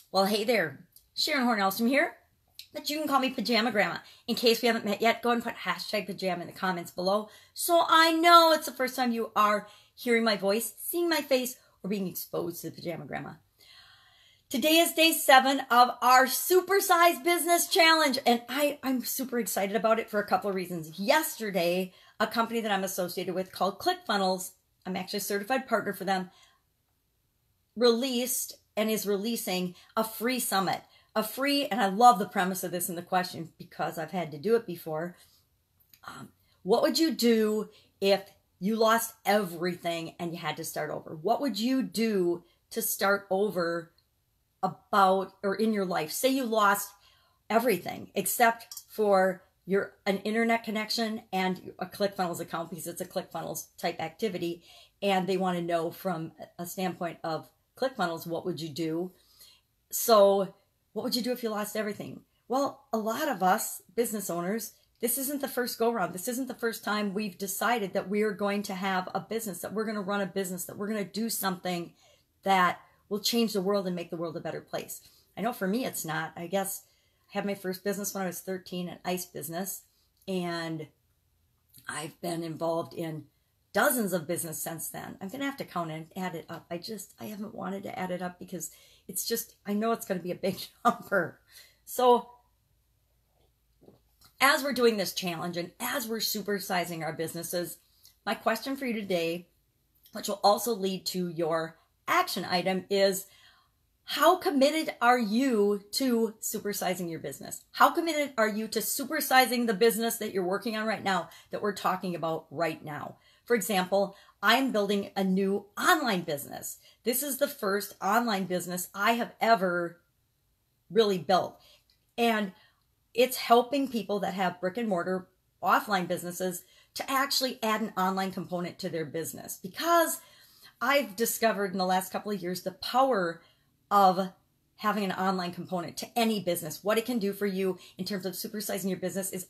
Well, hey there, Sharon Horne-Ellstrom here, but you can call me Pajama Grandma. In case we haven't met yet, go ahead and put hashtag pajama in the comments below so I know it's the first time you are hearing my voice, seeing my face, or being exposed to the Pajama Grandma. Today is day 7 of our Supersize Business Challenge, and I'm super excited about it for a couple of reasons. Yesterday, a company that I'm associated with called ClickFunnels, I'm actually a certified partner for them, released and is releasing a free summit. And I love the premise of this in the question because I've had to do it before. What would you do if you lost everything and you had to start over? What would you do to start over in your life? Say you lost everything except for an internet connection and a ClickFunnels account, because it's a ClickFunnels type activity, and they want to know from a standpoint of ClickFunnels, what would you do? So what would you do if you lost everything? Well, a lot of us business owners, this isn't the first go round. This isn't the first time we've decided that we're going to have a business, that we're going to run a business, that we're going to do something that will change the world and make the world a better place. I know for me, it's not. I guess I had my first business when I was 13, an ice business, and I've been involved in dozens of business since then. I'm going to have to count and add it up. I haven't wanted to add it up because it's just, I know it's going to be a big number. So as we're doing this challenge and as we're supersizing our businesses, my question for you today, which will also lead to your action item, is how committed are you to supersizing your business? How committed are you to supersizing the business that you're working on right now, that we're talking about right now? For example, I'm building a new online business. This is the first online business I have ever really built. And it's helping people that have brick and mortar offline businesses to actually add an online component to their business. Because I've discovered in the last couple of years the power of having an online component to any business. What it can do for you in terms of supersizing your business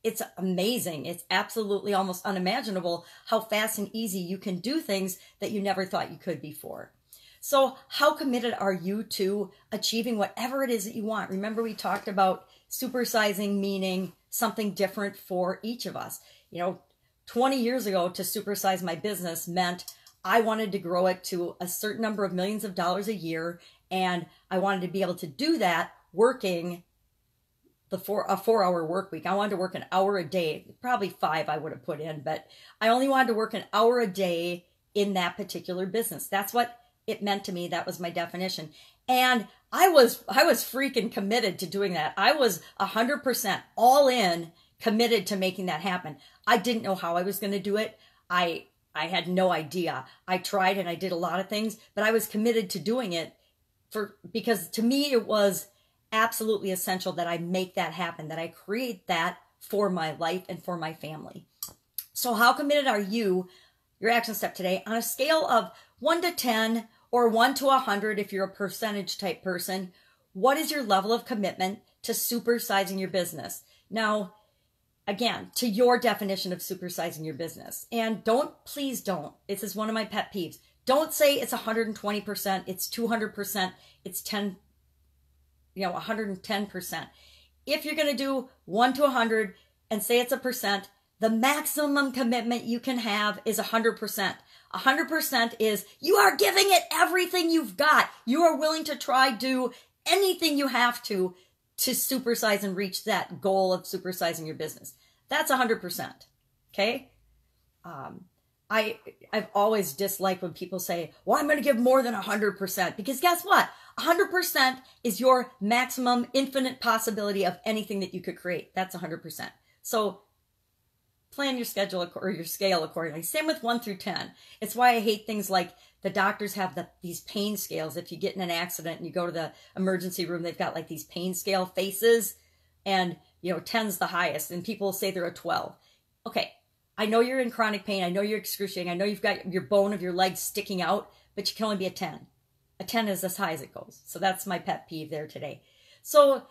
it's amazing. It's absolutely almost unimaginable how fast and easy you can do things that you never thought you could before. So how committed are you to achieving whatever it is that you want? Remember, we talked about supersizing meaning something different for each of us. 20 years ago, to supersize my business meant I wanted to grow it to a certain number of millions of dollars a year, and I wanted to be able to do that working a 4-hour work week. I wanted to work an hour a day, probably 5 I would have put in, but I only wanted to work an hour a day in that particular business. That's what it meant to me. That was my definition. And I was freaking committed to doing that. I was 100% all in, committed to making that happen. I didn't know how I was going to do it. I had no idea. I tried and I did a lot of things, but I was committed to doing it because to me it was absolutely essential that I make that happen, that I create that for my life and for my family. So how committed are you, your action step today, on a scale of 1 to 10 or 1 to 100 if you're a percentage type person? What is your level of commitment to supersizing your business? Now, again, to your definition of supersizing your business. And please don't, this is one of my pet peeves. Don't say it's 120%, it's 200%, it's 110%. If you're going to do 1 to 100 and say it's a percent, the maximum commitment you can have is 100%. 100% is you are giving it everything you've got. You are willing to do anything you have to supersize and reach that goal of supersizing your business. That's 100%. Okay? I've always disliked when people say, well, I'm going to give more than 100%, because guess what? 100% is your maximum infinite possibility of anything that you could create. That's 100%. So plan your schedule or your scale accordingly. Same with 1 through 10. It's why I hate things like the doctors have these pain scales. If you get in an accident and you go to the emergency room, they've got like these pain scale faces, and 10's the highest, and people say they're a 12. Okay, I know you're in chronic pain. I know you're excruciating. I know you've got your bone of your leg sticking out, but you can only be a 10. A 10 is as high as it goes. So that's my pet peeve there today. So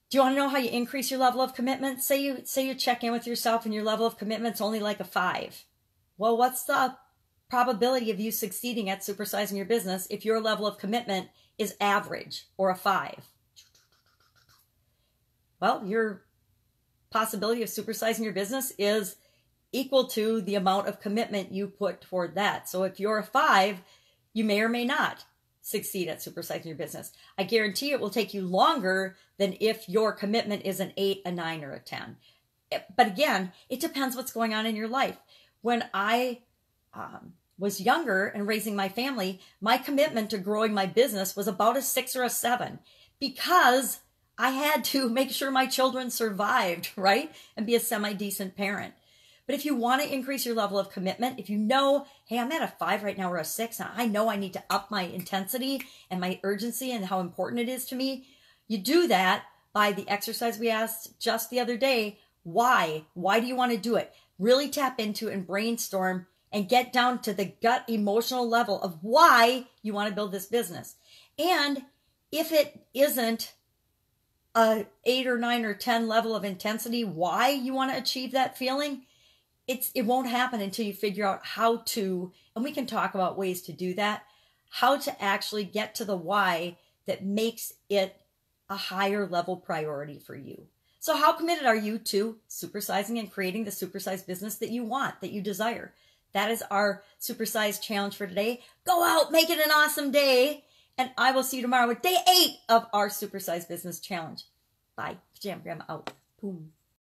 do you want to know how you increase your level of commitment? Say you check in with yourself and your level of commitment's only like a 5. Well, what's the probability of you succeeding at supersizing your business if your level of commitment is average or a 5? Well, your possibility of supersizing your business is equal to the amount of commitment you put toward that. So if you're a 5, you may or may not succeed at supersizing your business. I guarantee it will take you longer than if your commitment is an 8, a 9, or a 10. But again, it depends what's going on in your life. When I was younger and raising my family, my commitment to growing my business was about a 6 or a 7 because I had to make sure my children survived, right? And be a semi-decent parent. But if you want to increase your level of commitment, if you know, hey, I'm at a 5 right now or a 6, and I know I need to up my intensity and my urgency and how important it is to me, you do that by the exercise we asked just the other day. Why? Why do you want to do it? Really tap into and brainstorm and get down to the gut emotional level of why you want to build this business. And if it isn't a 8 or 9 or 10 level of intensity, why you want to achieve that feeling, it won't happen until you figure out how to, and we can talk about ways to do that, how to actually get to the why that makes it a higher level priority for you. So how committed are you to supersizing and creating the supersized business that you want, that you desire? That is our Supersize challenge for today. Go out, make it an awesome day, and I will see you tomorrow with day 8 of our Supersize Business Challenge. Bye. Pajama Grandma out. Boom.